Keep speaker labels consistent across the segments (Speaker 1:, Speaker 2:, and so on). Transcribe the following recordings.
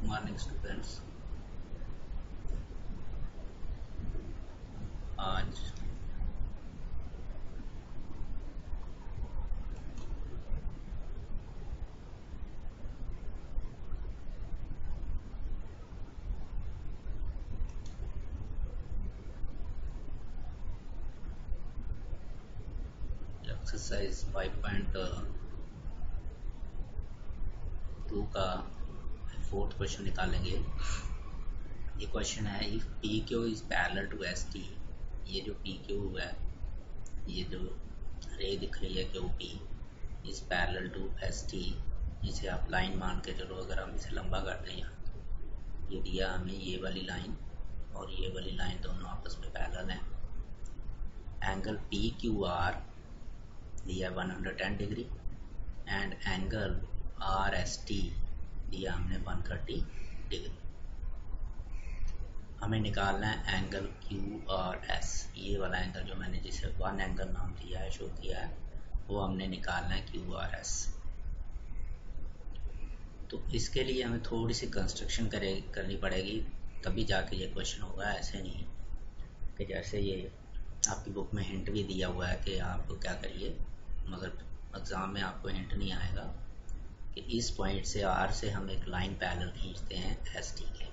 Speaker 1: Morning students. आज exercise 5.2 का fourth question निकालेंगे। ये क्वेश्चन है, if P Q is parallel to S T. ये जो पी क्यू है, ये जो रे दिख रही है Q P is parallel to S T. इसे आप लाइन मान के चलो। अगर हम इसे लंबा कर दें, यहाँ ये दिया हमें, ये वाली लाइन और ये वाली लाइन दोनों आपस में पैरेलल हैं। एंगल पी क्यू आर दिया 110 degree and angle R S T दिया हमने 130 डिग्री। हमें निकालना है एंगल क्यू आर एस। ये वाला एंगल जो मैंने जिसे वन एंगल नाम दिया है, शो किया है, वो हमने निकालना है क्यू आर एस। तो इसके लिए हमें थोड़ी सी कंस्ट्रक्शन करनी पड़ेगी, तभी जाके ये क्वेश्चन होगा। ऐसे नहीं कि जैसे ये आपकी बुक में हिंट भी दिया हुआ है कि आपको क्या करिए, मगर एग्ज़ाम में आपको हिंट नहीं आएगा कि इस पॉइंट से आर से हम एक लाइन पैरेलल खींचते हैं एस टी के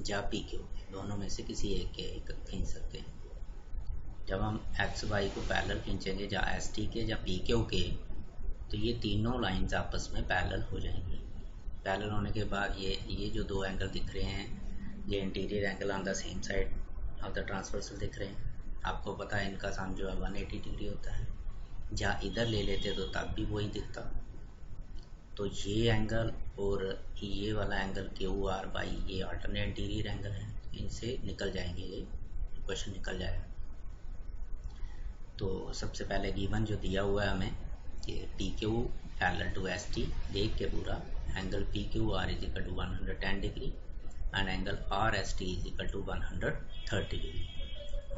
Speaker 1: या पी क्यू के, दोनों में से किसी एक के खींच सकते हैं। जब हम एक्स वाई को पैरेलल खींचेंगे या एस टी के या पी क्यू के, तो ये तीनों लाइंस आपस में पैरेलल हो जाएंगी। पैरेलल होने के बाद ये जो दो एंगल दिख रहे हैं, ये interior angle on the same side of the transversal दिख रहे हैं। आपको पता है इनका सम जो है 180 डिग्री होता है। या इधर ले लेते तो तब भी वही दिखता। तो ये एंगल और ये वाला एंगल क्यू आर बाई ये अल्टरनेट इंटीरियर एंगल है, इनसे निकल जाएंगे, ये क्वेश्चन निकल जाएगा। तो सबसे पहले गिवन जो दिया हुआ है हमें कि P Q parallel to S T, देख के पूरा angle P Q R is equal to 110 degree and angle R S T is equal to 130 degree.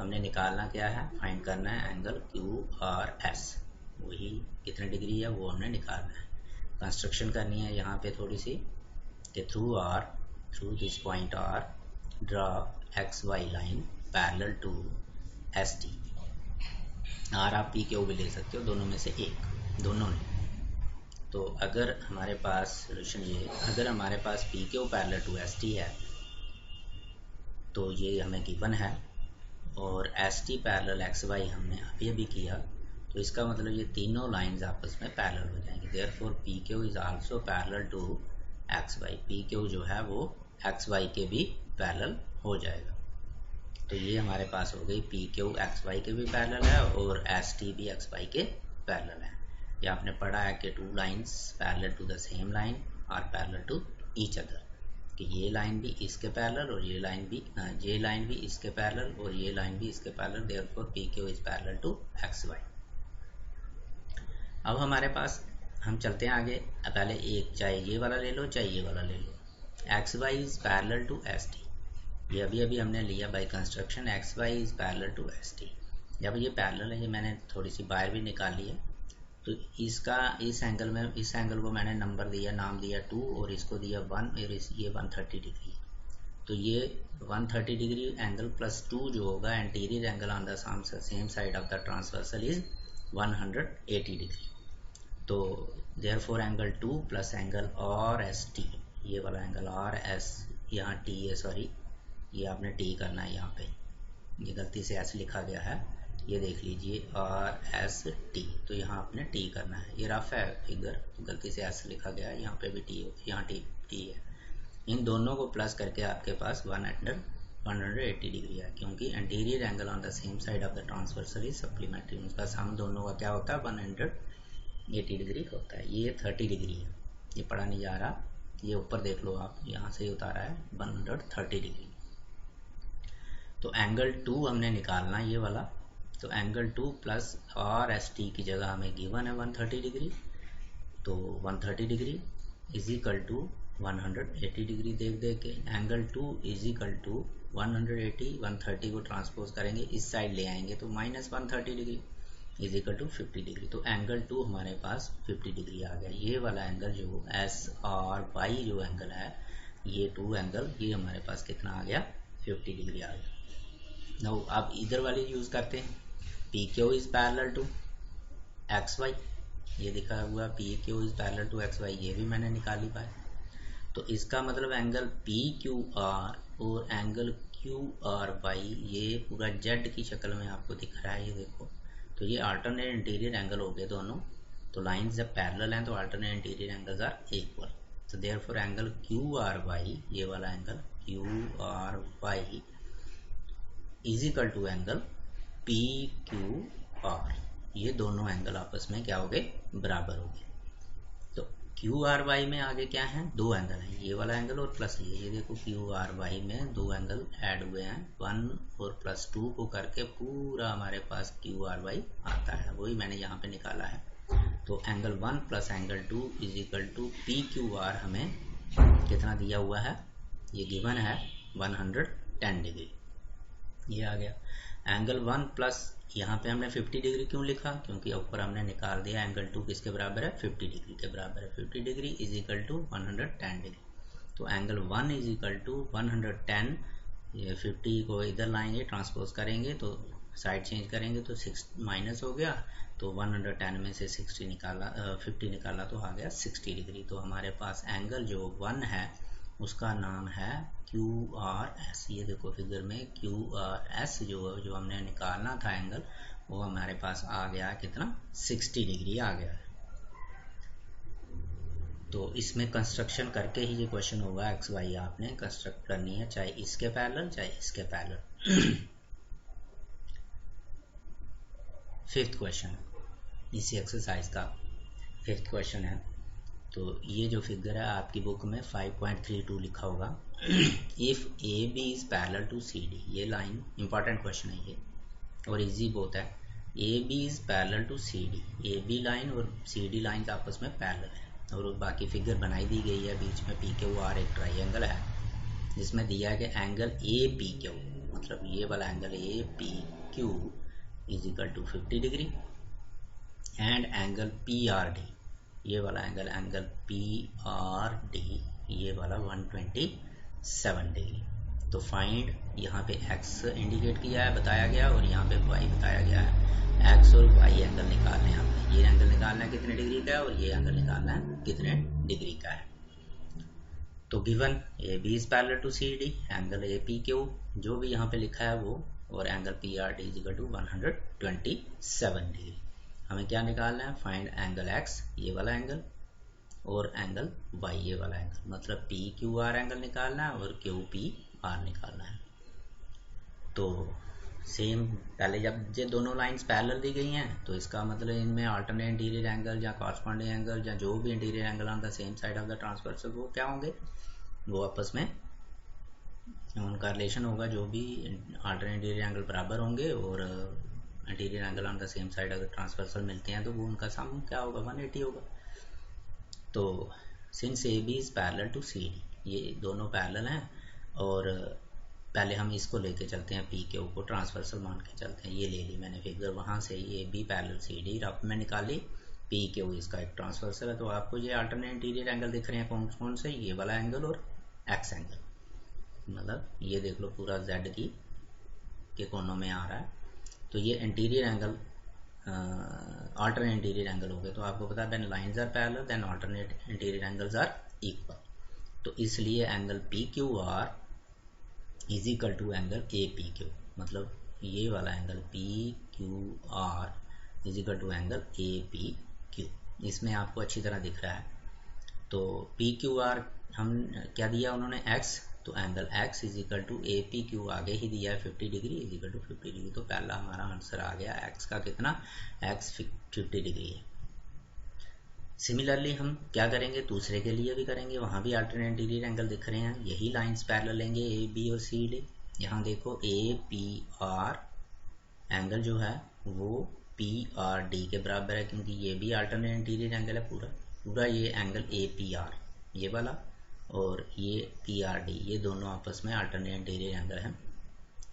Speaker 1: हमने निकालना क्या है, फाइंड करना है एंगल क्यू आर एस। वही कितने डिग्री है वो हमने निकालना है। कंस्ट्रक्शन करनी है यहाँ पे थोड़ी सी कि through this point R draw X Y line parallel to S T. Or आप पी क्यू भी ले सकते हो, दोनों में से एक, दोनों नहीं। तो अगर हमारे पास सोल्यूशन ये, अगर हमारे पास P Q parallel to S T है तो ये हमें गिवन है, और S T parallel X Y हमने अभी किया, तो इसका मतलब ये तीनों लाइंस आपस में पैरेलल हो जाएंगी। Therefore P Q is also parallel to X Y. P Q जो है वो एक्स वाई के भी पैरेलल हो जाएगा। तो ये हमारे पास हो गई पी क्यू एक्स वाई के भी पैरेलल है और एस टी भी एक्स वाई के पैरेलल है। ये आपने पढ़ा है कि two lines parallel to the same line are parallel to each other, कि ये लाइन भी इसके पैरेलल और ये लाइन भी इसके पैरेलल और ये लाइन भी इसके parallel. Therefore P Q is parallel to X Y. अब हमारे पास, हम चलते हैं आगे। पहले एक, चाहे ये वाला ले लो चाहे ये वाला ले लो, X Y is parallel to S T. ये अभी हमने लिया by construction, X Y is parallel to S T. जब ये पैरेलल है, ये मैंने थोड़ी सी बाहर भी निकाली है, तो इसका इस एंगल को मैंने नंबर दिया, नाम दिया 2 और इसको दिया 1 और ये 130 डिग्री। तो ये 130 डिग्री एंगल प्लस 2 जो होगा interior angle on the same side of the transversal is 180 degree. तो therefore angle 2 plus angle R S T, ये वाला एंगल आर एस, यहाँ टी है, सॉरी ये आपने टी करना है, यहाँ पे ये गलती से एस लिखा गया है, ये देख लीजिए आर एस टी, तो यहाँ आपने टी करना है। ये रफ है फिगर, गलती से एस लिखा गया है, यहाँ पे भी टी, यहाँ टी है। इन दोनों को प्लस करके आपके पास 180 डिग्री है, क्योंकि anterior angle on the same side of the transversal is supplementary. उनका सम दोनों का क्या होता है, 180 डिग्री होता है। ये 30 डिग्री है, ये पढ़ा नहीं जा रहा, ये ऊपर देख लो आप, यहाँ से उतारा है 130 डिग्री। तो एंगल 2 हमने निकालना ये वाला, तो angle 2 plus R S T की जगह हमें गिवन है 130 डिग्री, तो 130 degree is equal to 180 degree. देख के एंगल 2 इज इक्वल टू 180, 130 को ट्रांसपोज करेंगे, इस साइड ले आएंगे तो minus 130 degree is equal to 50 degree. तो एंगल 2 हमारे पास 50 डिग्री आ गया। ये वाला एंगल जो एस आर वाई जो एंगल है, ये 2 एंगल, ये हमारे पास कितना आ गया 50 डिग्री आ गया। नाउ अब इधर वाली यूज़ करते हैं, P Q is parallel to X Y, ये दिखा हुआ P Q is parallel to X Y, ये भी मैंने निकाली पाया। तो इसका मतलब एंगल पी क्यू आर और एंगल क्यू आर वाई ये पूरा जेड की शक्ल में आपको दिख रहा है, ये देखो। तो ये अल्टरनेट इंटीरियर एंगल हो गए दोनों। तो लाइंस जब पैरेलल हैं तो alternate interior angles are equal. तो therefore angle Q R Y, ये वाला angle Q R Y is equal to angle P Q R, ये दोनों एंगल आपस में क्या हो गए, बराबर हो गए। तो क्यू आर वाई में आगे क्या है, दो एंगल हैं, ये वाला एंगल और प्लस ये देखो क्यू आर वाई में दो एंगल ऐड हुए हैं, 1 और +2 को करके पूरा हमारे पास क्यू आर वाई आता है, वही मैंने यहाँ पे निकाला है। तो angle 1 plus angle 2 is equal to P Q R हमें कितना दिया हुआ है, ये गिवन है 110 डिग्री, ये आ गया। एंगल 1 प्लस यहाँ पे हमने 50 डिग्री क्यों लिखा, क्योंकि ऊपर हमने निकाल दिया एंगल 2 किसके बराबर है, 50 डिग्री के बराबर है। 50 degree is equal to 110 degree. तो एंगल 1 इज इक्वल टू 110, ये 50 को इधर लाएंगे, ट्रांसपोज करेंगे तो साइड चेंज करेंगे तो 6 माइनस हो गया, तो 110 में से 60 निकाला 50 निकाला तो आ गया 60 डिग्री। तो हमारे पास एंगल जो 1 है उसका नाम है क्यू आर एस। ये देखो फिगर में क्यू आर एस जो हमने निकालना था एंगल, वो हमारे पास आ गया कितना, 60 डिग्री आ गया है। तो इसमें कंस्ट्रक्शन करके ही ये क्वेश्चन होगा, एक्स वाई आपने कंस्ट्रक्ट करनी है, चाहे इसके पैरेलल चाहे इसके पैरेलल। फिफ्थ क्वेश्चन, इसी एक्सरसाइज का फिफ्थ क्वेश्चन है। तो ये जो फिगर है आपकी बुक में 5.32 लिखा होगा। If A B is parallel to C D, ये लाइन इंपॉर्टेंट क्वेश्चन है ये और इजी बहुत है। A B is parallel to C D, A B line और सी डी लाइन आपस में पैरेलल है और बाकी फिगर बनाई दी गई है, बीच में पी क्यू आर एक ट्राइंगल है जिसमें दिया है कि एंगल ए पी क्यू, मतलब ये वाला angle A P Q is equal to 50 degree and angle P R D, ये वाला एंगल पी आर डी ये वाला 127 डिग्री। तो फाइंड, यहाँ पे x इंडिकेट किया है बताया गया और यहाँ पे y बताया गया है। x और y एंगल निकालने हैं हमें, ये एंगल निकालना है कितने डिग्री का है और ये एंगल निकालना है कितने डिग्री का है। तो given A B is parallel to C D, angle A P Q जो भी यहाँ पे लिखा है वो, और angle P R D is equal to 127 degree. हमें क्या निकालना है, फाइंड एंगल x ये वाला एंगल और एंगल y ये वाला एंगल, मतलब पी क्यू आर एंगल निकालना है और क्यू पी आर निकालना है। तो सेम पहले जब ये दोनों लाइंस पैरेलल दी गई हैं तो इसका मतलब इनमें अल्टरनेट इंटीरियर एंगल या कॉरस्पॉन्डिंग एंगल या जो भी interior angle on the same side of the transversal वो क्या होंगे, वो आपस में उनका रिलेशन होगा, जो भी अल्टरनेट इंटीरियर एंगल बराबर होंगे और interior angle on the same side अगर ट्रांसवर्सल मिलते हैं तो वो उनका सम क्या होगा, 180 होगा। तो since A B is parallel to C D, ये दोनों पैरेलल हैं और पहले हम इसको लेके चलते हैं, पी क्यू को ट्रांसवर्सल मान के चलते हैं। ये ले ली मैंने फिगर, वहाँ से A B parallel C D rough में निकाली, पी क्यू इसका एक ट्रांसवर्सल है। तो आपको ये अल्टरनेट इंटीरियर एंगल दिख रहे हैं कौन कौन से, ये वाला एंगल और एक्स एंगल, मतलब ये देख लो पूरा जेड की के कोनों में आ रहा है। तो ये interior angle alternate interior angle हो गए। तो आपको पता है when lines are parallel then alternate interior angles are equal. तो इसलिए angle P Q R is equal to angle A P Q, मतलब ये वाला angle P Q R is equal to angle A P Q, इसमें आपको अच्छी तरह दिख रहा है। तो पी क्यू आर हम क्या दिया उन्होंने, x, तो angle x is equal to A P Q आगे ही दिया है 50 degree is equal to 50 degree. तो पहला हमारा आंसर आ गया x का कितना, x 50 डिग्री है। सिमिलरली हम क्या करेंगे, दूसरे के लिए भी करेंगे, वहाँ भी अल्टरनेट इंटीरियर एंगल दिख रहे हैं, यही लाइंस पैरेलल लेंगे ए बी और सी डी। यहाँ देखो ए पी आर एंगल जो है वो पी आर डी के बराबर है, क्योंकि ये भी अल्टरनेट इंटीरियर एंगल है पूरा ये एंगल ए पी आर ये वाला और ये पी आर डी, ये दोनों आपस में अल्टरनेट इंटीरियर एंगल है।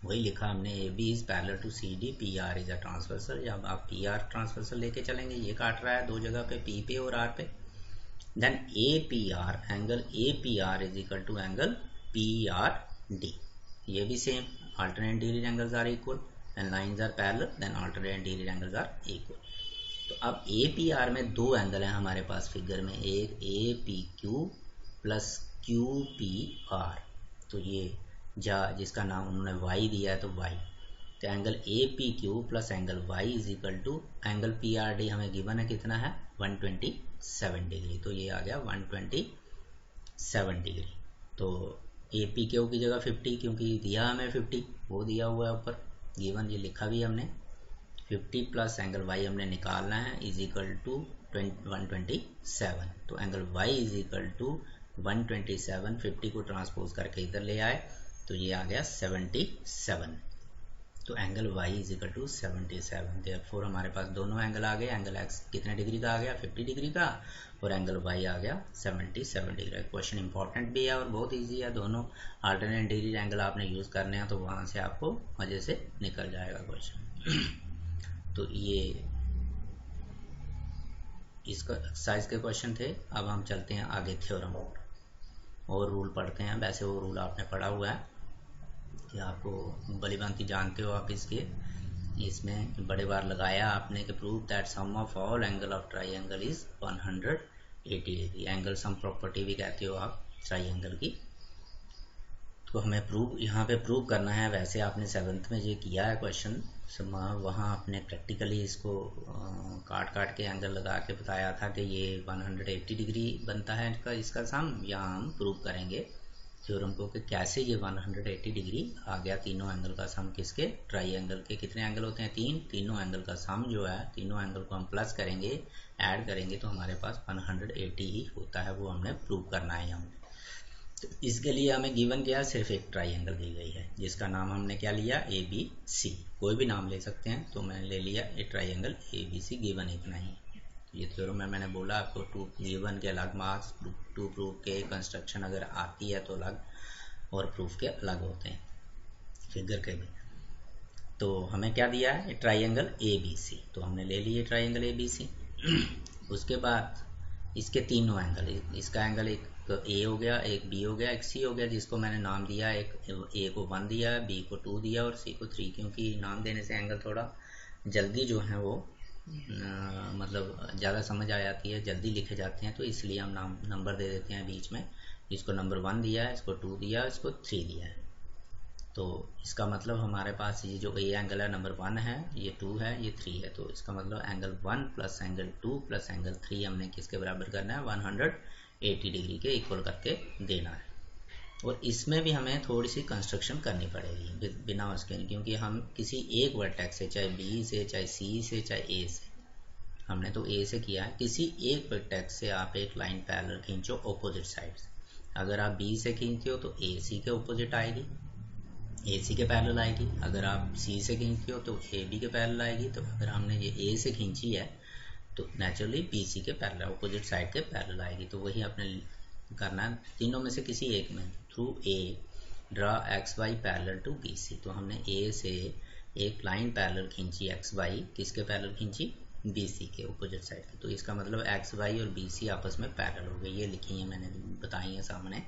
Speaker 1: वही लिखा हमने, A B is parallel to C D, P R is a transversal. जब आप पी आर ट्रांसवर्सल लेके चलेंगे, ये काट रहा है दो जगह पे, पी पे और आर पे, then APR, angle APR is equal to angle PRD। ये भी same, alternate interior angles are equal and lines are parallel, then alternate interior angles are equal। तो अब APR में दो एंगल हैं हमारे पास फिगर में, एक APQ प्लस QPR। तो ये जिसका नाम उन्होंने Y दिया है तो Y, तो angle APQ plus angle Y is equal to angle PRD हमें गिवन है कितना है 127 डिग्री। तो ये आ गया 127 डिग्री। तो APQ की जगह 50, क्योंकि दिया हमें 50, वो दिया हुआ है ऊपर गिवन, ये लिखा भी हमने 50 प्लस एंगल Y हमने निकालना है इज इक्वल टू 127। तो angle Y is equal to 127, 50 को ट्रांसपोज करके इधर ले आए तो ये आ गया 77। तो angle Y is equal to 77। Therefore हमारे पास दोनों एंगल आ गए। एंगल X कितने डिग्री का आ गया 50 डिग्री का, और एंगल Y आ गया 77 डिग्री। क्वेश्चन इंपॉर्टेंट भी है और बहुत इजी है, दोनों अल्टरनेट इंटीरियर एंगल आपने यूज़ करने हैं तो वहाँ से आपको मज़े से निकल जाएगा क्वेश्चन। तो ये इसका एक्सरसाइज के क्वेश्चन थे। अब हम चलते हैं आगे थ्योरम और रूल पढ़ते हैं। वैसे वो रूल आपने पढ़ा हुआ है कि आपको भली भांति जानते हो आप इसके, इसमें बड़े बार लगाया आपने कि prove that sum of all angle of triangle is 180 degree. Angle sum property भी कहते हो आप ट्राइंगल की। तो हमें प्रूव यहाँ पे प्रूव करना है। वैसे आपने 7th में ये किया है क्वेश्चन, वहाँ आपने प्रैक्टिकली इसको काट के एंगल लगा के बताया था कि ये 180 डिग्री बनता है इसका सम। यहाँ हम प्रूव करेंगे थ्योरम को कि कैसे ये 180 डिग्री आ गया। तीनों एंगल का सम किसके, ट्राइंगल के। कितने एंगल होते हैं, तीनों एंगल का सम जो है, तीनों एंगल को हम प्लस करेंगे, ऐड करेंगे तो हमारे पास 180 ही होता है। वो हमने प्रूव करना है यहाँ। तो इसके लिए हमें गिवन क्या है, सिर्फ एक ट्राइंगल दी गई है जिसका नाम हमने क्या लिया ABC। कोई भी नाम ले सकते हैं, तो मैंने ले लिया एक ट्राइंगल ABC, गिवन इतना ही। ये थ्योरम में मैंने बोला आपको टू गिवन के अलग मार्क्स, टू प्रूफ के कंस्ट्रक्शन अगर आती है तो अलग, और प्रूफ के अलग होते हैं फिगर के भी। तो हमें क्या दिया है, ट्राइंगल ABC, तो हमने ले लिए ट्राइंगल ABC। उसके बाद इसके तीनों एंगल, इसका एंगल एक A हो गया, एक B हो गया, एक C हो गया, जिसको मैंने नाम दिया, एक A को 1 दिया, B को 2 दिया और C को 3, क्योंकि नाम देने से एंगल थोड़ा जल्दी जो है वो मतलब ज़्यादा समझ आ जाती है, जल्दी लिखे जाते हैं, तो इसलिए हम नंबर दे देते हैं बीच में। इसको नंबर 1 दिया है, इसको 2 दिया, इसको 3 दिया है। तो इसका मतलब हमारे पास ये जो ए एंगल है नंबर 1 है, ये 2 है, ये 3 है। तो इसका मतलब angle 1 plus angle 2 plus angle 3 हमने किसके बराबर करना है, 180 डिग्री के इक्वल करके देना है। और इसमें भी हमें थोड़ी सी कंस्ट्रक्शन करनी पड़ेगी बिना उसके, क्योंकि हम किसी एक वर्टेक्स से, चाहे B से, चाहे C से, चाहे A से, हमने तो A से किया है, किसी एक वर्टेक्स से आप एक लाइन पैरेलल खींचो ऑपोजिट साइड से। अगर आप B से खींचते हो तो AC के ऑपोजिट आएगी, AC के पैरेलल आएगी। अगर आप C से खींचते हो तो AB के पैरेलल आएगी। तो अगर हमने ये A से खींची है तो नेचुरली BC के पैरेलल, ऑपोजिट साइड के पैरेलल आएगी। तो वही आपने करना है, तीनों में से किसी एक में। Through A draw XY parallel to BC। तो हमने A से एक लाइन पैरेलल खींची XY, किसके पैरेलल खींची, BC के ऑपोजिट साइड के। तो इसका मतलब XY और BC आपस में पैरेलल हो गई। ये लिखी है मैंने, बताई है सामने,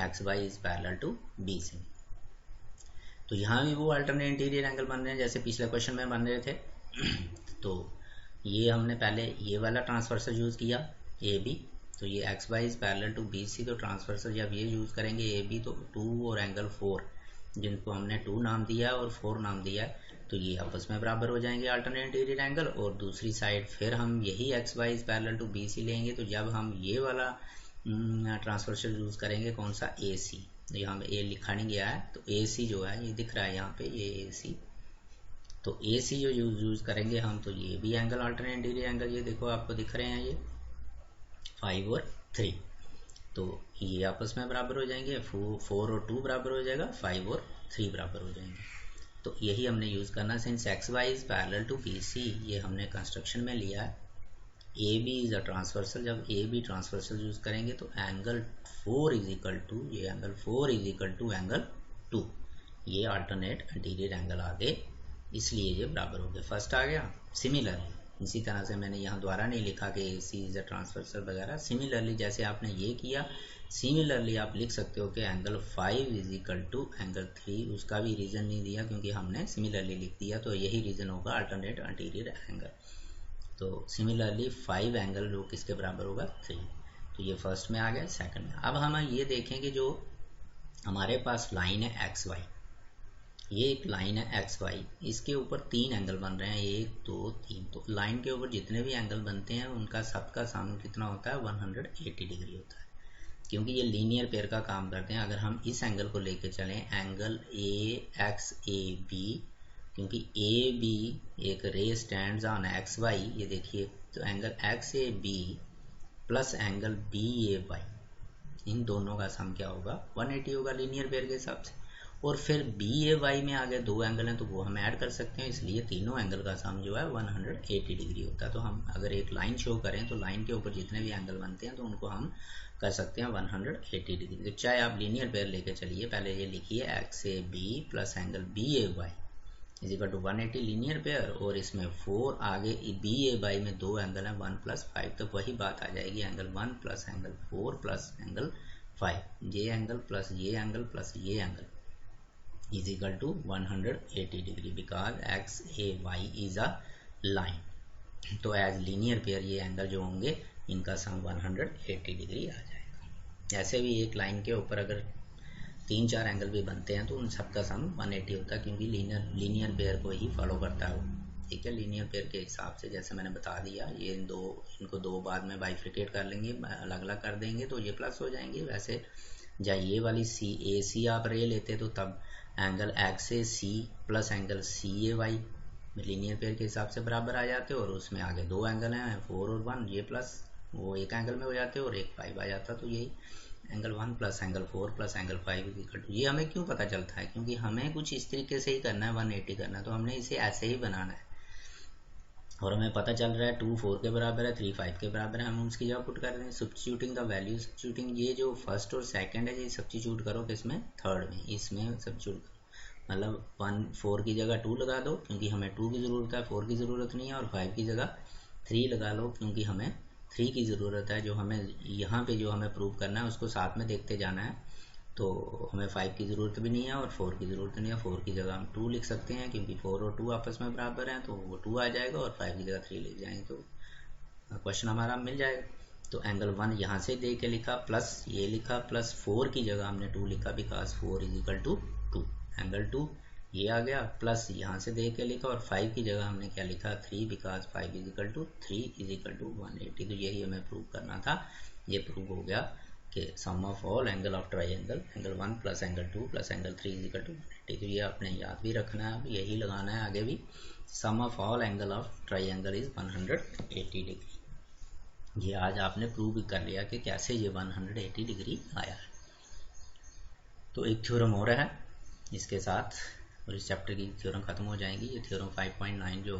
Speaker 1: XY is parallel to BC। तो यहाँ भी वो अल्टरनेट इंटीरियर एंगल बन रहे हैं जैसे पिछले क्वेश्चन में बन रहे थे। तो ये हमने पहले ये वाला ट्रांसवर्सल यूज़ किया AB, तो ये XY is parallel to BC। तो ट्रांसवर्सल जब ये यूज़ करेंगे AB, तो 2 और एंगल 4, जिनको हमने 2 नाम दिया और 4 नाम दिया, तो ये आपस में बराबर हो जाएंगे अल्टरनेट इंटीरियर एंगल। और दूसरी साइड फिर हम यही XY is parallel to BC लेंगे। तो जब हम ये वाला ट्रांसवर्सल यूज़ करेंगे, कौन सा, AC, यहाँ पे A लिखा नहीं गया है, तो AC जो है ये दिख रहा है यहाँ पे, ये AC। तो AC जो यूज़ करेंगे हम, तो ये भी एंगल अल्टरनेट इंटीरियर एंगल, ये देखो आपको दिख रहे हैं ये 5 और 3, तो ये आपस में बराबर हो जाएंगे। 4 और 2 बराबर हो जाएगा, 5 और 3 बराबर हो जाएंगे। तो यही हमने यूज़ करना। Since XY is parallel to BC, ये हमने कंस्ट्रक्शन में लिया है। AB इज अ ट्रांसवर्सल, जब AB ट्रांसवर्सल यूज़ करेंगे तो एंगल 4 इज इक्वल टू, ये angle 4 is equal to angle 2, ये अल्टरनेट इंटीरियर एंगल आ गए, इसलिए ये बराबर हो गए। फर्स्ट आ गया। सिमिलरली इसी तरह से मैंने यहाँ द्वारा नहीं लिखा कि AC इज अ ट्रांसवर्सल वगैरह। सिमिलरली जैसे आपने ये किया, सिमिलरली आप लिख सकते हो कि angle 5 is equal to angle 3। उसका भी रीज़न नहीं दिया क्योंकि हमने सिमिलरली लिख दिया, तो यही रीज़न होगा अल्टरनेट अंटीरियर एंगल। तो सिमिलरली 5 एंगल जो किसके बराबर होगा 3। तो ये फर्स्ट में आ गया। सेकंड में अब हम ये देखेंगे जो हमारे पास लाइन है XY, ये एक लाइन है XY, इसके ऊपर 3 एंगल बन रहे हैं 1 2 3। तो लाइन के ऊपर जितने भी एंगल बनते हैं उनका सबका सम कितना होता है 180 डिग्री होता है, क्योंकि ये लीनियर पेयर का काम करते हैं। अगर हम इस एंगल को लेके चलें एंगल AXAB, क्योंकि AB एक रे स्टैंड्स ऑन XY, ये देखिए, तो angle XAB plus angle BAY, इन दोनों का सम क्या होगा 180 होगा लीनियर पेयर के हिसाब से। और फिर BAY में आगे 2 एंगल हैं तो वो हम ऐड कर सकते हैं, इसलिए तीनों एंगल का सम जो है 180 डिग्री होता है। तो हम अगर एक लाइन शो करें तो लाइन के ऊपर जितने भी एंगल बनते हैं तो उनको हम कर सकते हैं 180 डिग्री। तो चाहे आप लीनियर पेयर लेके चलिए, पहले ये लिखिए XAB plus angle BAY is equal to 180 linear pair, और इसमें 4 आगे BAY में 2 एंगल हैं 1 प्लस 5, तो वही बात आ जाएगी angle 1 plus angle 4 plus angle 5, ये एंगल प्लस ये एंगल प्लस ये angle is equal to 180 degree because XAY is a line। तो एज लीनियर पेयर ये एंगल जो होंगे इनका सम 180 डिग्री आ जाएगा। ऐसे भी एक लाइन के ऊपर अगर 3-4 एंगल भी बनते हैं तो उन सबका सम 180 होता है, क्योंकि लीनियर पेयर को ही फॉलो करता है वो। ठीक है, लीनियर पेयर के हिसाब से जैसे मैंने बता दिया, ये इनको दो बाद में बाइफ्रिकेट कर लेंगे, अलग अलग कर देंगे तो ये प्लस हो जाएंगे। वैसे या ये वाली AC आप रे लेते तो तब angle XAC plus angle CAY linear pair के हिसाब से बराबर आ जाते, और उसमें आगे 2 एंगल हैं 4 और 1, ये प्लस वो एक एंगल में हो जाते और एक 5 आ जाता। तो यही angle 1 plus angle 4 plus angle 5 equal to, ये हमें क्यों पता चलता है, क्योंकि हमें कुछ इस तरीके से ही करना है 180 करना है, तो हमने इसे ऐसे ही बनाना है। और हमें पता चल रहा है 2 4 के बराबर है, 3 5 के बराबर है, हम उसकी जगह पुट कर रहे हैं। सब्स्टिट्यूटिंग द वैल्यू, सब्स्टिट्यूटिंग ये जो फर्स्ट और सेकंड है ये सब्स्टिट्यूट करो किसमें, थर्ड में, इसमें सब्स्टिट्यूट करो। मतलब 4 की जगह 2 लगा दो क्योंकि हमें 2 की ज़रूरत है, 4 की ज़रूरत नहीं है, और 5 की जगह 3 लगा लो क्योंकि हमें 3 की ज़रूरत है। जो हमें यहाँ पे जो हमें प्रूव करना है उसको साथ में देखते जाना है, तो हमें 5 की ज़रूरत भी नहीं है और 4 की ज़रूरत नहीं है। 4 की जगह हम 2 लिख सकते हैं क्योंकि 4 और 2 आपस में बराबर हैं, तो वो 2 आ जाएगा, और 5 की जगह 3 लिख जाएंगे तो क्वेश्चन हमारा मिल जाएगा। तो एंगल 1 यहाँ से दे के लिखा, प्लस ये लिखा, प्लस 4 की जगह हमने 2 लिखा because 4 is equal to 2, angle 2 ये आ गया, प्लस यहाँ से दे के लिखा, और 5 की जगह हमने क्या लिखा 3 because 5 is equal to 3 is equal to 180। तो यही हमें प्रूव करना था, ये प्रूव हो गया कि sum of all angle of triangle angle 1 plus angle 2 plus angle 3 is equal to 180। तो ये आपने याद भी रखना है, अब यही लगाना है आगे भी। Sum of all angle of triangle is 180 degree. ये आज आपने प्रूव भी कर लिया कि कैसे ये 180 डिग्री आया है। तो एक थ्योरम और है इसके साथ, और इस चैप्टर की थ्योरम खत्म हो जाएगी। ये थ्योरम 5.9 जो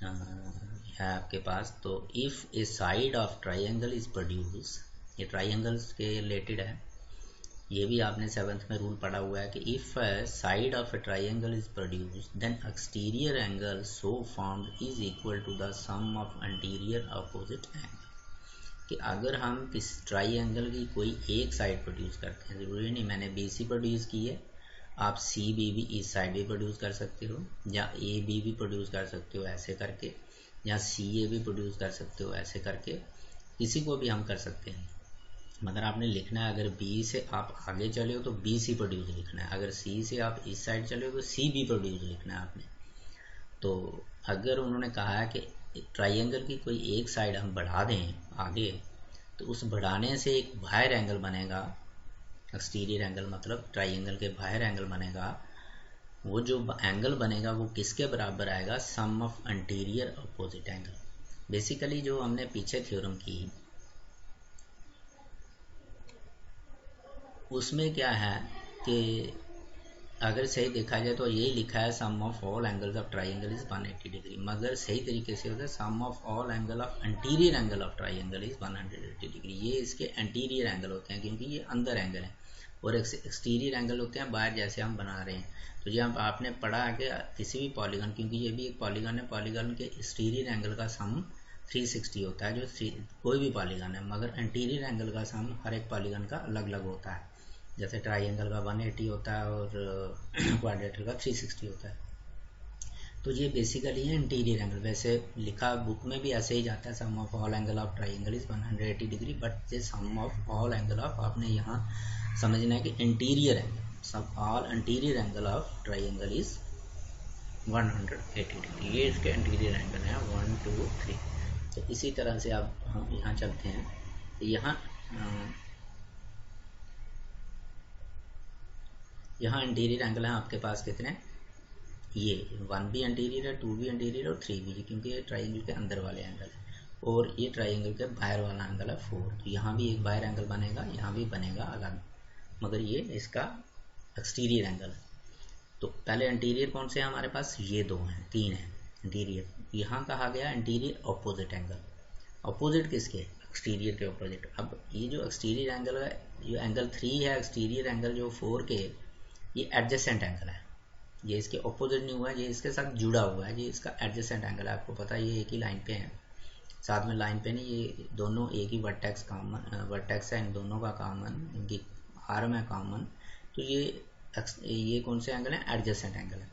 Speaker 1: है आपके पास, तो if A side of triangle is produce, ये ट्राइंगल्स के रिलेटेड है, ये भी आपने 7th में रूल पढ़ा हुआ है कि if side of a triangle is produce then exterior angle so formed is equal to the sum of interior opposite angle. कि अगर हम किस ट्राइंगल की कोई एक साइड प्रोड्यूस करते हैं, ज़रूरी नहीं मैंने BC प्रोड्यूस की है, आप CB भी इस साइड भी प्रोड्यूस कर सकते हो, या AB भी प्रोड्यूस कर सकते हो ऐसे करके, या CA भी प्रोड्यूस कर सकते हो ऐसे करके, किसी को भी हम कर सकते हैं। मगर आपने लिखना है, अगर B से आप आगे चले हो तो BC प्रोड्यूस लिखना है, अगर C से आप इस साइड चले हो तो CB प्रोड्यूस लिखना है आपने। तो अगर उन्होंने कहा है कि ट्राइंगल की कोई एक साइड हम बढ़ा दें आगे, तो उस बढ़ाने से एक बाहर एंगल बनेगा, एक्सटीरियर एंगल मतलब ट्राइंगल के बाहर एंगल बनेगा। वो जो एंगल बनेगा वो किसके बराबर आएगा, sum of interior opposite angle. Basically जो हमने पीछे थ्योरम की उसमें क्या है कि अगर सही देखा जाए तो यही लिखा है sum of all angles of triangle is 180 degree, मगर सही तरीके से होता है sum of all angle of interior angle of triangle is 180 degree. ये इसके इंटीरियर एंगल होते हैं क्योंकि ये अंदर एंगल है। और एक्सटीरियर एंगल होते हैं बाहर जैसे हम बना रहे हैं। तो ये आपने पढ़ा है कि किसी भी पॉलीगन, क्योंकि ये भी एक पॉलीगन है, पॉलीगन के एक्सटीरियर एंगल का सम 360 होता है, जो कोई भी पॉलीगन है, मगर इंटीरियर एंगल का सम हर एक पॉलीगन का अलग अलग होता है। जैसे ट्राइंगल का 180 होता है और क्वाड्रेटर का 360 होता है। तो ये बेसिकली है इंटीरियर एंगल। वैसे लिखा बुक में भी ऐसे ही जाता है, sum of all angle of triangle is 180 degree, but ये sum of all angle of, आपने यहाँ समझना है कि interior angle, sum all interior angle of triangle is 180 degree. ये इसके इंटीरियर एंगल है 1 2 3। तो इसी तरह से अब हम यहाँ चलते हैं। यहाँ इंटीरियर एंगल है आपके पास कितने, ये 1 भी इंटीरियर है, 2 भी इंटीरियर और 3 भी, क्योंकि ये ट्राइंगल के अंदर वाले एंगल है, और ये ट्राइंगल के बाहर वाला एंगल है 4। तो यहाँ भी एक बाहर एंगल बनेगा, यहाँ भी बनेगा अलग, मगर ये इसका एक्सटीरियर एंगल है। तो पहले इंटीरियर कौन से हैं हमारे पास, ये 2 हैं, 3 हैं इंटीरियर। यहाँ कहा गया इंटीरियर ऑपोजिट एंगल। ऑपोजिट किसके, एक्सटीरियर के ऑपोजिट। अब ये जो एक्सटीरियर एंगल है, जो एंगल 3 है, एक्सटीरियर एंगल जो 4 के, ये एडजेसेंट एंगल है, ये इसके ऑपोजिट नहीं हुआ है, ये इसके साथ जुड़ा हुआ है, ये इसका एडजेसेंट एंगल है। आपको पता है ये एक ही लाइन पे है, साथ में लाइन पे नहीं, ये दोनों एक ही वर्टेक्स वर्टेक्स है, इन दोनों का कॉमन, इनकी आर्म है कॉमन। तो ये कौन से एंगल है, एडजेसेंट एंगल है।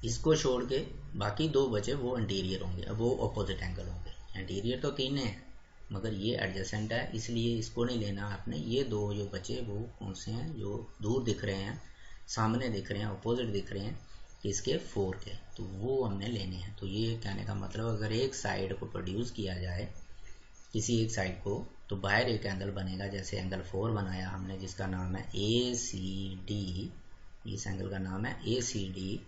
Speaker 1: इसको छोड़ के बाकी 2 बचे वो इंटीरियर होंगे, वो ऑपोजिट एंगल होंगे। इंटीरियर तो 3 है, मगर ये एडजेसेंट है, इसलिए इसको नहीं लेना आपने। ये 2 जो बचे वो कौन से हैं, जो दूर दिख रहे हैं, सामने दिख रहे हैं, अपोजिट दिख रहे हैं, इसके 4 के, तो वो हमने लेने हैं। तो ये कहने का मतलब, अगर एक साइड को प्रोड्यूस किया जाए, किसी एक साइड को, तो बाहर एक एंगल बनेगा, जैसे एंगल 4 बनाया हमने, जिसका नाम है ACD। इस एंगल का नाम है ACD।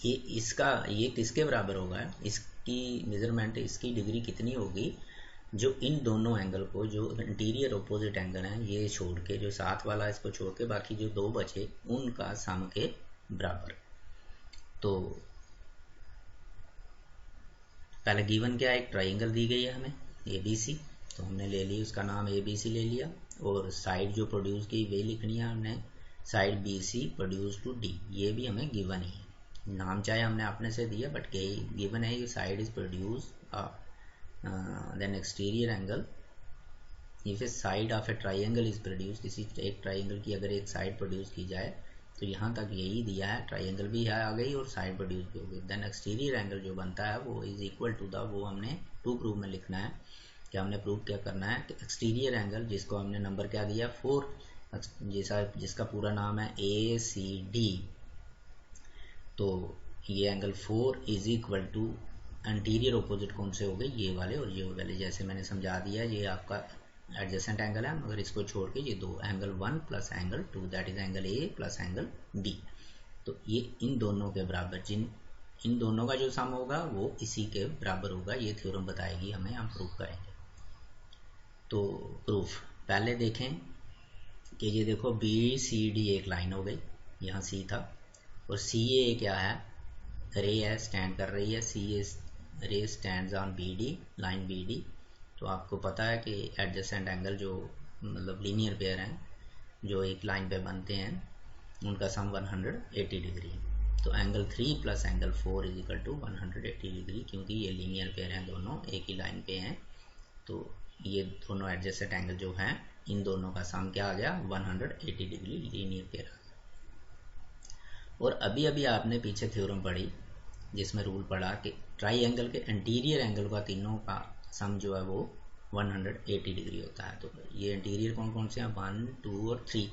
Speaker 1: ये किसके बराबर होगा, इसकी मेजरमेंट, इसकी डिग्री कितनी होगी, जो इन दोनों एंगल को, जो इंटीरियर ऑपोजिट एंगल हैं, ये छोड़ के, जो साथ वाला इसको छोड़ के बाकी जो 2 बचे, उनका सम के बराबर। तो पहले गिवन क्या है, एक ट्राइंगल दी गई है हमें ABC, तो हमने ले ली, उसका नाम ABC ले लिया, और साइड जो प्रोड्यूस की वे लिखनी है हमने, side BC produce to D, ये भी हमें गिवन ही है, नाम चाहे हमने अपने से दिया, बट गिवन है, side is produce then exterior angle if a side of a triangle is produced, किसी एक ट्राइंगल की अगर एक साइड प्रोड्यूस की जाए, तो यहाँ तक यही दिया है, ट्राइंगल भी है आ गई और साइड प्रोड्यूस भी हो गई, देन एक्सटीरियर एंगल जो बनता है वो इज इक्वल टू द, वो हमने टू प्रूव में लिखना है। क्या हमने प्रूव क्या करना है कि एक्सटीरियर एंगल, जिसको हमने नंबर क्या दिया 4, जिसका पूरा नाम है ACD, तो ये angle 4 is equal to interior opposite कौन से हो गए, ये वाले और ये वाले। जैसे मैंने समझा दिया, ये आपका एडजेसेंट एंगल है, मगर इसको छोड़ के ये 2, angle 1 plus angle 2, that is angle A plus angle B। तो ये इन दोनों के बराबर, इन दोनों का जो सम होगा वो इसी के बराबर होगा, ये थ्योरम बताएगी हमें, हम प्रूफ करेंगे। तो प्रूफ पहले देखें कि ये देखो BCD एक लाइन हो गई, यहाँ C था, और CA क्या है, रे है, स्टैंड कर रही है, CA रे stands on BD, line BD। तो आपको पता है कि एडजेसेंट एंगल जो मतलब लीनियर पेयर हैं, जो एक लाइन पे बनते हैं, उनका सम 180 डिग्री। तो angle 3 plus angle 4 is equal to 180 degree, क्योंकि ये लीनियर पेयर हैं, दोनों एक ही लाइन पे हैं। तो ये दोनों एडजेसेंट एंगल जो हैं, इन दोनों का सम क्या आ गया, 180 डिग्री लीनियर पेयर आ गया। और अभी अभी आपने पीछे थ्योरम पढ़ी, जिसमें रूल पढ़ा कि ट्राइंगल के इंटीरियर एंगल का तीनों का सम जो है वो 180 डिग्री होता है। तो ये इंटीरियर कौन कौन से हैं, 1 2 और 3।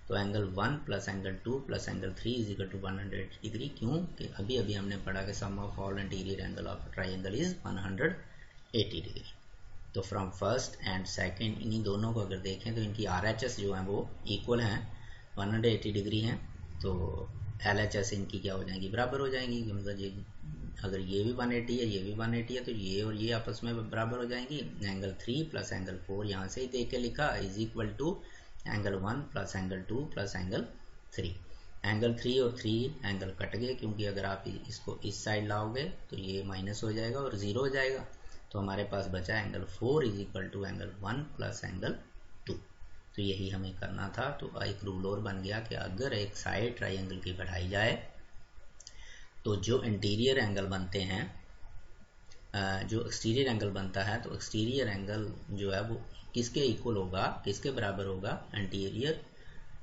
Speaker 1: तो angle 1 plus angle 2 plus angle 3 is equal to 180 degree. क्यों कि अभी अभी हमने पढ़ा कि sum of all interior angle of triangle is 180 degree. तो फ्रॉम फर्स्ट एंड सेकंड, इन्हीं दोनों को अगर देखें तो इनकी RHS जो है वो इक्वल हैं, 180 डिग्री हैं। तो LHS इनकी क्या हो जाएंगी, बराबर हो जाएंगी। मतलब ये अगर ये भी 180 है, ये भी 180 है, तो ये और ये आपस में बराबर हो जाएंगी। एंगल 3 प्लस एंगल 4 यहाँ से ही देख के लिखा, is equal to angle 1 plus angle 2 plus angle 3। Angle 3 और 3 एंगल कट गए, क्योंकि अगर आप इसको इस साइड लाओगे तो ये माइनस हो जाएगा और 0 हो जाएगा। तो हमारे पास बचा angle 4 is equal to angle 1 plus angle 2। तो यही हमें करना था। तो एक रूल और बन गया कि अगर एक साइड ट्राइंगल की बढ़ाई जाए तो जो इंटीरियर एंगल बनते हैं, जो एक्सटीरियर एंगल बनता है, तो एक्सटीरियर एंगल जो है वो किसके इक्वल होगा, किसके बराबर होगा, interior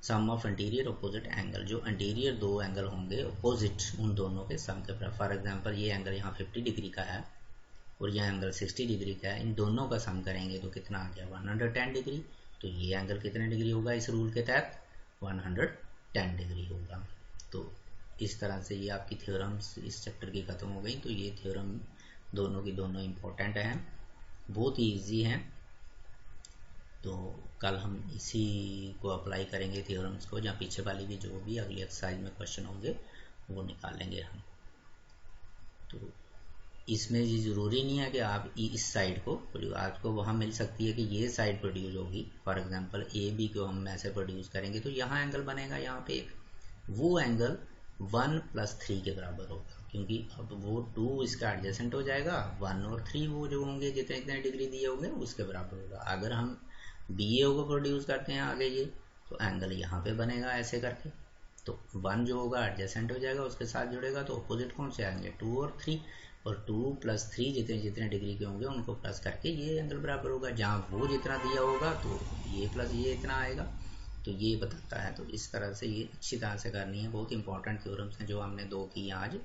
Speaker 1: sum of interior opposite angle. जो इंटीरियर दो एंगल होंगे अपोजिट, उन दोनों के सम के बराबर। फॉर एग्जांपल ये एंगल यहाँ 50 डिग्री का है और यह एंगल 60 डिग्री का है, इन दोनों का सम करेंगे तो कितना आ गया 110 डिग्री। तो ये एंगल कितने डिग्री होगा इस रूल के तहत, 110 डिग्री होगा। तो इस तरह से ये आपकी थ्योरम्स इस चैप्टर की ख़त्म हो गई। तो ये थ्योरम दोनों की दोनों इम्पोर्टेंट हैं, बहुत ही ईजी हैं। तो कल हम इसी को अप्लाई करेंगे थ्योरम्स को, जहाँ पीछे वाली भी जो भी अगली एक्सरसाइज में क्वेश्चन होंगे वो निकालेंगे हम। तो इसमें ये ज़रूरी नहीं है कि आप इस साइड को, आपको वहाँ मिल सकती है कि ये साइड प्रोड्यूस होगी। फॉर एग्जांपल ए बी को हम ऐसे प्रोड्यूस करेंगे तो यहाँ एंगल बनेगा, यहाँ पे वो एंगल 1+3 के बराबर होगा, क्योंकि अब वो 2 इसका एडजेसेंट हो जाएगा, 1 और 3 वो जो होंगे जितने जितने डिग्री दिए होंगे उसके बराबर होगा। अगर हम बी ए को प्रोड्यूस करते हैं आगे ये, तो एंगल यहाँ पे बनेगा ऐसे करके। तो 1 जो होगा एडजेसेंट हो जाएगा, उसके साथ जुड़ेगा, तो अपोजिट कौन से आएंगे 2 और 3, और 2+3 जितने जितने डिग्री के होंगे उनको प्लस करके ये एंगल बराबर होगा। जहाँ वो जितना दिया होगा तो ये प्लस ये इतना आएगा, तो ये बताता है। तो इस तरह से ये अच्छी तरह से करनी है। बहुत इंपॉर्टेंट थ्योरम्स हैं जो हमने 2 की आज,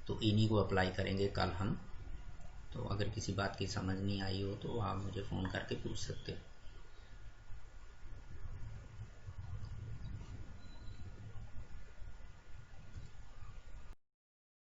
Speaker 1: तो इन्हीं को अप्लाई करेंगे कल हम। तो अगर किसी बात की समझ नहीं आई हो तो आप मुझे फ़ोन करके पूछ सकते हो।